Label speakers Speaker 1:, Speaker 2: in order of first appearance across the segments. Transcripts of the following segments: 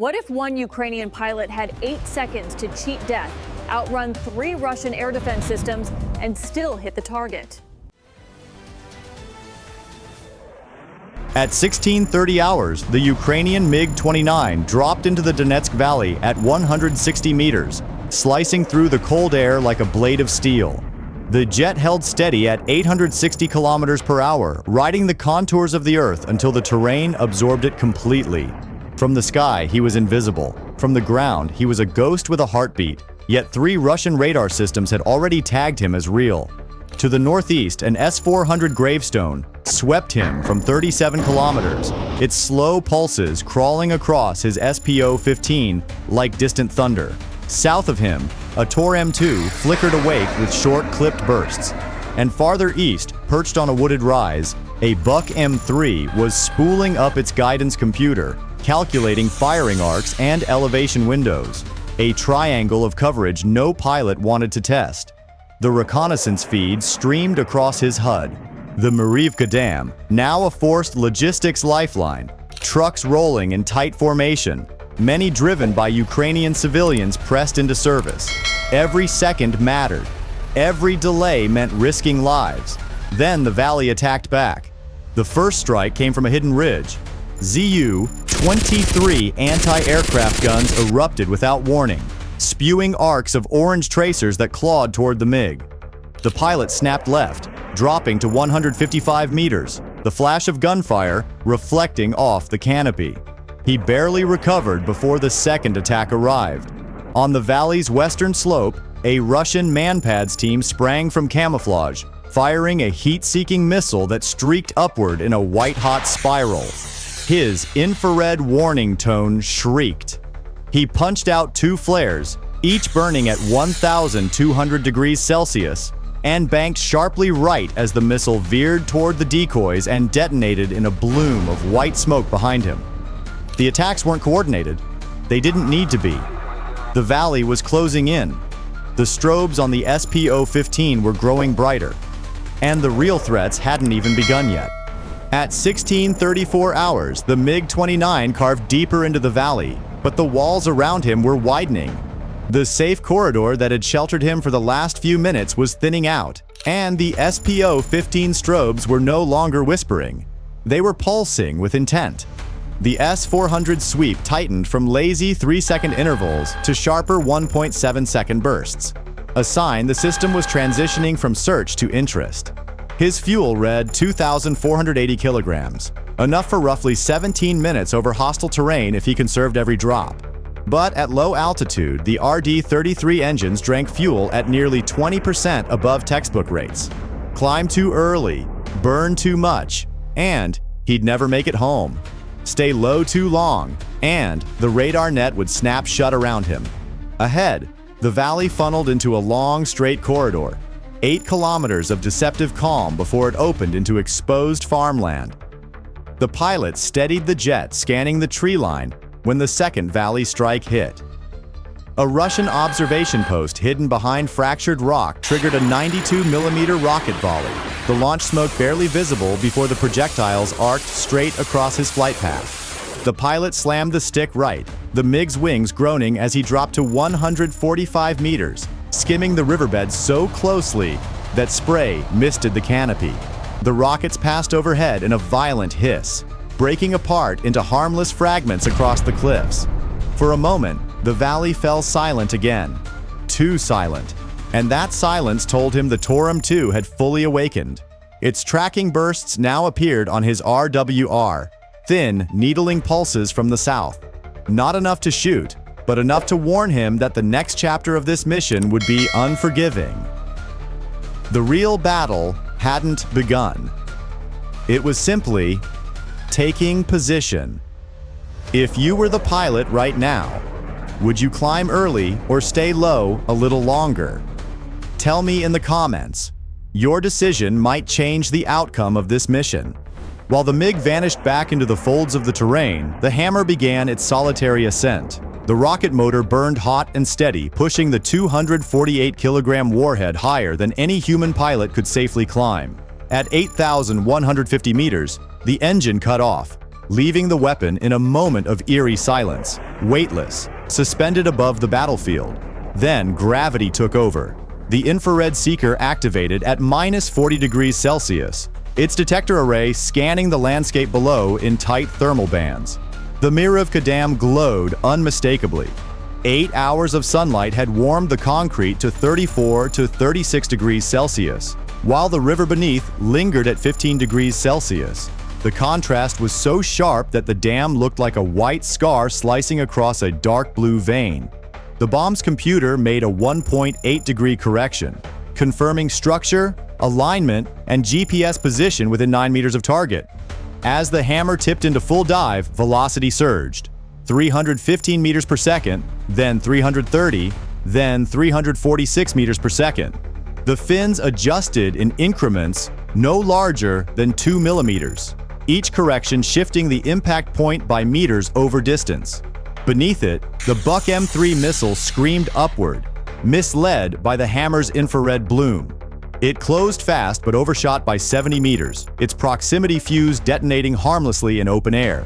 Speaker 1: What if one Ukrainian pilot had 8 seconds to cheat death, outrun 3 Russian air defense systems, and still hit the target?
Speaker 2: At 16:30 hours, the Ukrainian MiG-29 dropped into the Donetsk Valley at 160 meters, slicing through the cold air like a blade of steel. The jet held steady at 860 kilometers per hour, riding the contours of the Earth until the terrain absorbed it completely. From the sky, he was invisible. From the ground, he was a ghost with a heartbeat. Yet 3 Russian radar systems had already tagged him as real. To the northeast, an S-400 gravestone swept him from 37 kilometers, its slow pulses crawling across his SPO-15 like distant thunder. South of him, a Tor M2 flickered awake with short, clipped bursts. And farther east, perched on a wooded rise, a Buck M3 was spooling up its guidance computer, calculating firing arcs and elevation windows, a triangle of coverage no pilot wanted to test. The reconnaissance feed streamed across his HUD. The Mariivka Dam, now a forced logistics lifeline, trucks rolling in tight formation, many driven by Ukrainian civilians pressed into service. Every second mattered. Every delay meant risking lives. Then the valley attacked back. The first strike came from a hidden ridge. Zu-23 anti-aircraft guns erupted without warning, spewing arcs of orange tracers that clawed toward the MiG. The pilot snapped left, dropping to 155 meters, the flash of gunfire reflecting off the canopy. He barely recovered before the second attack arrived. On the valley's western slope, a Russian Manpads team sprang from camouflage, firing a heat-seeking missile that streaked upward in a white-hot spiral. His infrared warning tone shrieked. He punched out 2 flares, each burning at 1,200 degrees Celsius, and banked sharply right as the missile veered toward the decoys and detonated in a bloom of white smoke behind him. The attacks weren't coordinated. They didn't need to be. The valley was closing in. The strobes on the SPO-15 were growing brighter, and the real threats hadn't even begun yet. At 16:34 hours, the MiG-29 carved deeper into the valley, but the walls around him were widening. The safe corridor that had sheltered him for the last few minutes was thinning out, and the SPO-15 strobes were no longer whispering. They were pulsing with intent. The S-400 sweep tightened from lazy 3-second intervals to sharper 1.7-second bursts, a sign the system was transitioning from search to interest. His fuel read 2,480 kilograms, enough for roughly 17 minutes over hostile terrain if he conserved every drop. But at low altitude, the RD-33 engines drank fuel at nearly 20% above textbook rates. Climb too early, burn too much, and he'd never make it home. Stay low too long, and the radar net would snap shut around him. Ahead, the valley funneled into a long, straight corridor, 8 kilometers of deceptive calm before it opened into exposed farmland. The pilot steadied the jet, scanning the tree line, when the second valley strike hit. A Russian observation post hidden behind fractured rock triggered a 92mm rocket volley, the launch smoke barely visible before the projectiles arced straight across his flight path. The pilot slammed the stick right, the MiG's wings groaning as he dropped to 145 meters, skimming the riverbed so closely that spray misted the canopy. The rockets passed overhead in a violent hiss, breaking apart into harmless fragments across the cliffs. For a moment, the valley fell silent again. Too silent. And that silence told him the Tor M2 had fully awakened. Its tracking bursts now appeared on his RWR, thin, needling pulses from the south. Not enough to shoot, but enough to warn him that the next chapter of this mission would be unforgiving. The real battle hadn't begun. It was simply taking position. If you were the pilot right now, would you climb early or stay low a little longer? Tell me in the comments. Your decision might change the outcome of this mission. While the MiG vanished back into the folds of the terrain, the Hammer began its solitary ascent. The rocket motor burned hot and steady, pushing the 248-kilogram warhead higher than any human pilot could safely climb. At 8,150 meters, the engine cut off, leaving the weapon in a moment of eerie silence, weightless, suspended above the battlefield. Then gravity took over. The infrared seeker activated at -40 degrees Celsius, its detector array scanning the landscape below in tight thermal bands. The Myrovka Dam glowed unmistakably. 8 hours of sunlight had warmed the concrete to 34 to 36 degrees Celsius, while the river beneath lingered at 15 degrees Celsius. The contrast was so sharp that the dam looked like a white scar slicing across a dark blue vein. The bomb's computer made a 1.8-degree correction, confirming structure, alignment, and GPS position within 9 meters of target. As the hammer tipped into full dive, velocity surged. 315 meters per second, then 330, then 346 meters per second. The fins adjusted in increments no larger than 2 millimeters, each correction shifting the impact point by meters over distance. Beneath it, the Buck M3 missile screamed upward, misled by the hammer's infrared bloom. It closed fast but overshot by 70 meters, its proximity fuse detonating harmlessly in open air.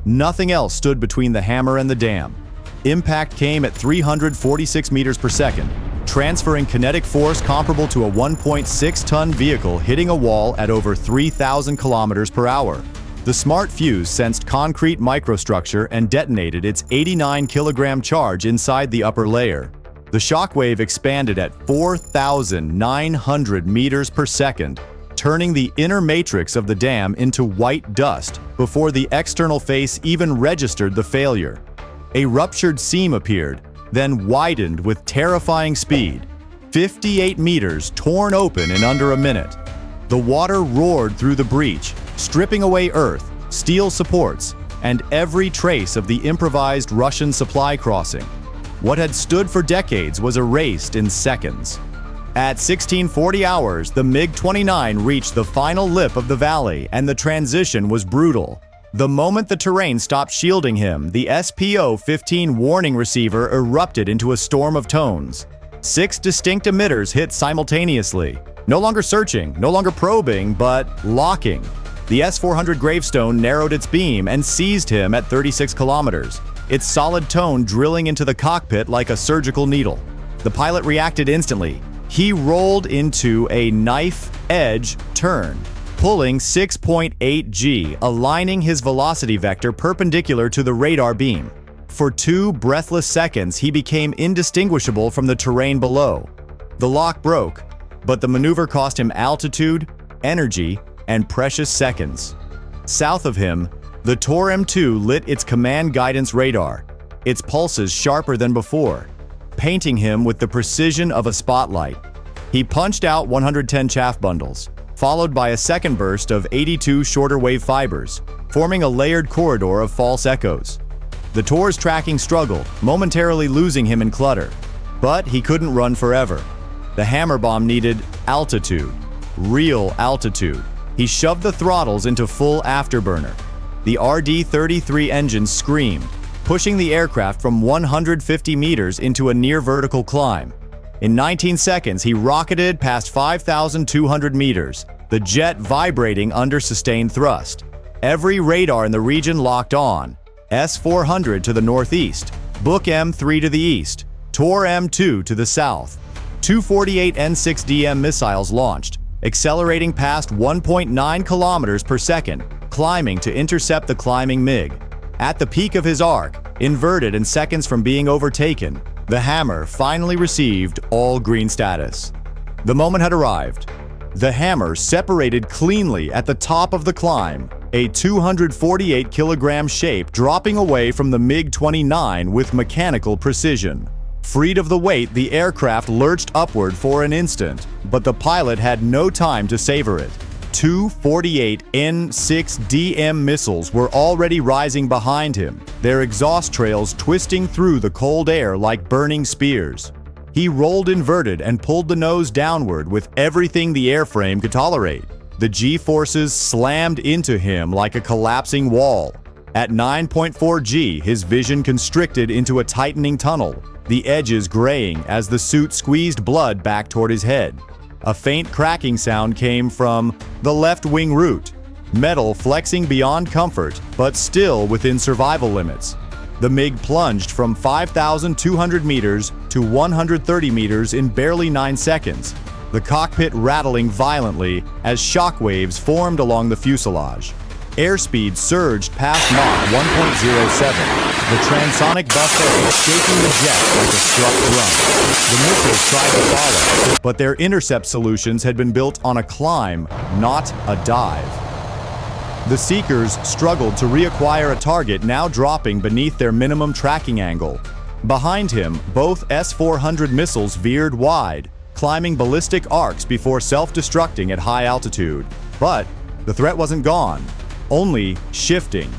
Speaker 2: Nothing else stood between the hammer and the dam. Impact came at 346 meters per second, transferring kinetic force comparable to a 1.6-ton vehicle hitting a wall at over 3,000 kilometers per hour. The smart fuse sensed concrete microstructure and detonated its 89-kilogram charge inside the upper layer. The shockwave expanded at 4,900 meters per second, turning the inner matrix of the dam into white dust before the external face even registered the failure. A ruptured seam appeared, then widened with terrifying speed. 58 meters torn open in under a minute. The water roared through the breach, stripping away earth, steel supports, and every trace of the improvised Russian supply crossing. What had stood for decades was erased in seconds. At 1640 hours, the MiG-29 reached the final lip of the valley, and the transition was brutal. The moment the terrain stopped shielding him, the SPO-15 warning receiver erupted into a storm of tones. 6 distinct emitters hit simultaneously, no longer searching, no longer probing, but locking. The S-400 gravestone narrowed its beam and seized him at 36 kilometers, its solid tone drilling into the cockpit like a surgical needle. The pilot reacted instantly. He rolled into a knife-edge turn, pulling 6.8 G, aligning his velocity vector perpendicular to the radar beam. For 2 breathless seconds, he became indistinguishable from the terrain below. The lock broke, but the maneuver cost him altitude, energy, and precious seconds. South of him, the Tor M2 lit its command guidance radar, its pulses sharper than before, painting him with the precision of a spotlight. He punched out 110 chaff bundles, followed by a second burst of 82 shorter wave fibers, forming a layered corridor of false echoes. The Tor's tracking struggled, momentarily losing him in clutter. But he couldn't run forever. The hammer bomb needed altitude, real altitude. He shoved the throttles into full afterburner. The RD-33 engine screamed, pushing the aircraft from 150 meters into a near-vertical climb. In 19 seconds, he rocketed past 5,200 meters, the jet vibrating under sustained thrust. Every radar in the region locked on. S-400 to the northeast, Book M3 to the east, Tor M2 to the south. 248 N6DM missiles launched, accelerating past 1.9 kilometers per second, climbing to intercept the climbing MiG. At the peak of his arc, inverted and seconds from being overtaken, the hammer finally received all green status. The moment had arrived. The hammer separated cleanly at the top of the climb, a 248-kilogram shape dropping away from the MiG-29 with mechanical precision. Freed of the weight, the aircraft lurched upward for an instant, but the pilot had no time to savor it. 248 N6DM missiles were already rising behind him, their exhaust trails twisting through the cold air like burning spears. He rolled inverted and pulled the nose downward with everything the airframe could tolerate. The G-forces slammed into him like a collapsing wall. At 9.4 G, his vision constricted into a tightening tunnel, the edges graying as the suit squeezed blood back toward his head. A faint cracking sound came from the left wing root. metal flexing beyond comfort, but still within survival limits. The MiG plunged from 5,200 meters to 130 meters in barely 9 seconds, the cockpit rattling violently as shock waves formed along the fuselage. Airspeed surged past Mach 1.07, the transonic buffet shaking the jet like a struck drum. The missiles tried to follow, but their intercept solutions had been built on a climb, not a dive. The Seekers struggled to reacquire a target now dropping beneath their minimum tracking angle. Behind him, both S-400 missiles veered wide, climbing ballistic arcs before self-destructing at high altitude. But the threat wasn't gone, only shifting.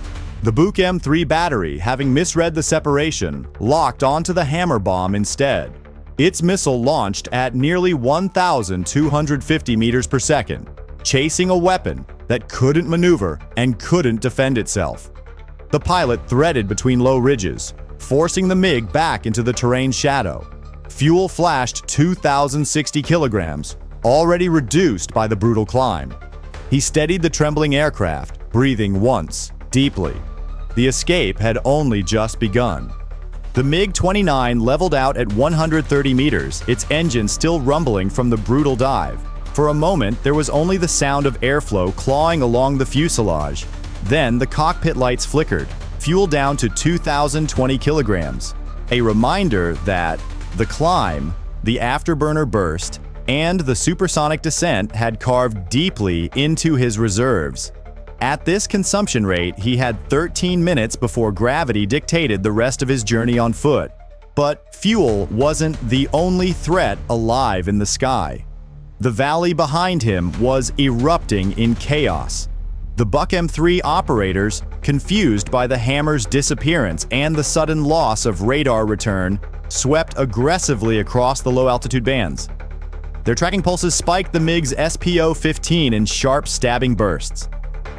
Speaker 2: The Buk M3 battery, having misread the separation, locked onto the hammer bomb instead. Its missile launched at nearly 1,250 meters per second, chasing a weapon that couldn't maneuver and couldn't defend itself. The pilot threaded between low ridges, forcing the MiG back into the terrain shadow. Fuel flashed 2,060 kilograms, already reduced by the brutal climb. He steadied the trembling aircraft, breathing once, deeply. The escape had only just begun. The MiG-29 leveled out at 130 meters, its engine still rumbling from the brutal dive. For a moment, there was only the sound of airflow clawing along the fuselage. Then the cockpit lights flickered, fuel down to 2,020 kilograms. A reminder that the climb, the afterburner burst, and the supersonic descent had carved deeply into his reserves. At this consumption rate, he had 13 minutes before gravity dictated the rest of his journey on foot. But fuel wasn't the only threat alive in the sky. The valley behind him was erupting in chaos. The Buk M3 operators, confused by the hammer's disappearance and the sudden loss of radar return, swept aggressively across the low-altitude bands. Their tracking pulses spiked the MiG's SPO-15 in sharp, stabbing bursts.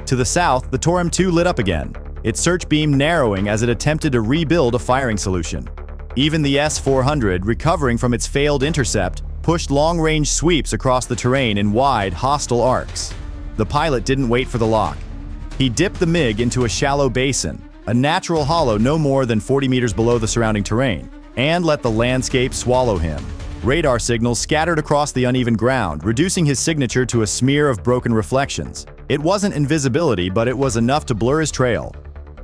Speaker 2: To the south, the Tor M2 lit up again, its search beam narrowing as it attempted to rebuild a firing solution. Even the S-400, recovering from its failed intercept, pushed long-range sweeps across the terrain in wide, hostile arcs. The pilot didn't wait for the lock. He dipped the MiG into a shallow basin, a natural hollow no more than 40 meters below the surrounding terrain, and let the landscape swallow him. Radar signals scattered across the uneven ground, reducing his signature to a smear of broken reflections. It wasn't invisibility, but it was enough to blur his trail.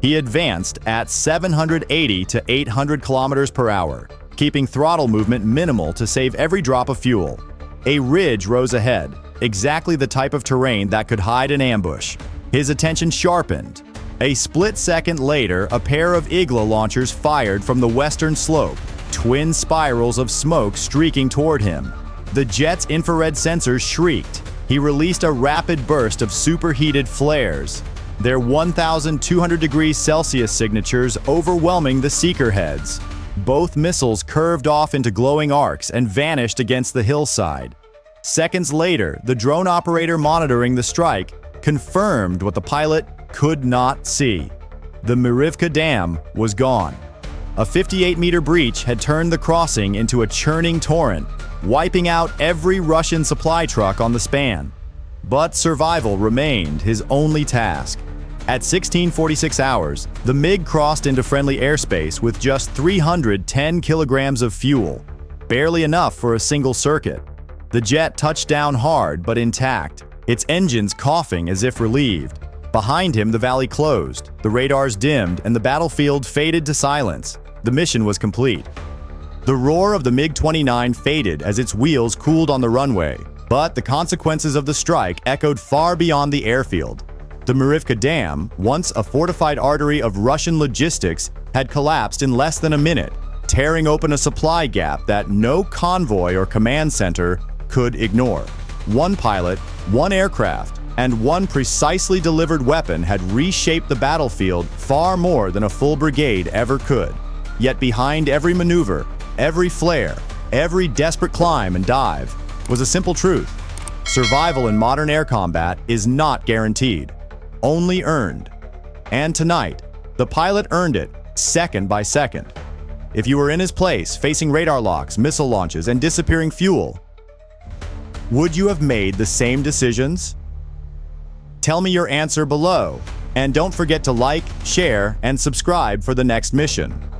Speaker 2: He advanced at 780 to 800 kilometers per hour, keeping throttle movement minimal to save every drop of fuel. A ridge rose ahead, exactly the type of terrain that could hide an ambush. His attention sharpened. A split second later, a pair of Igla launchers fired from the western slope, twin spirals of smoke streaking toward him. The jet's infrared sensors shrieked. He released a rapid burst of superheated flares, their 1,200 degrees Celsius signatures overwhelming the Seeker heads. Both missiles curved off into glowing arcs and vanished against the hillside. Seconds later, the drone operator monitoring the strike confirmed what the pilot could not see. The Mrivka Dam was gone. A 58-meter breach had turned the crossing into a churning torrent, wiping out every Russian supply truck on the span. But survival remained his only task. At 16:46 hours, the MiG crossed into friendly airspace with just 310 kilograms of fuel, barely enough for a single circuit. The jet touched down hard but intact, its engines coughing as if relieved. Behind him, the valley closed, the radars dimmed, and the battlefield faded to silence. The mission was complete. The roar of the MiG-29 faded as its wheels cooled on the runway, but the consequences of the strike echoed far beyond the airfield. The Mrivka Dam, once a fortified artery of Russian logistics, had collapsed in less than a minute, tearing open a supply gap that no convoy or command center could ignore. One pilot, one aircraft, and one precisely delivered weapon had reshaped the battlefield far more than a full brigade ever could. Yet behind every maneuver, every flare, every desperate climb and dive was a simple truth. Survival in modern air combat is not guaranteed, only earned. And tonight, the pilot earned it second by second. If you were in his place, facing radar locks, missile launches, and disappearing fuel, would you have made the same decisions? Tell me your answer below. And don't forget to like, share, and subscribe for the next mission.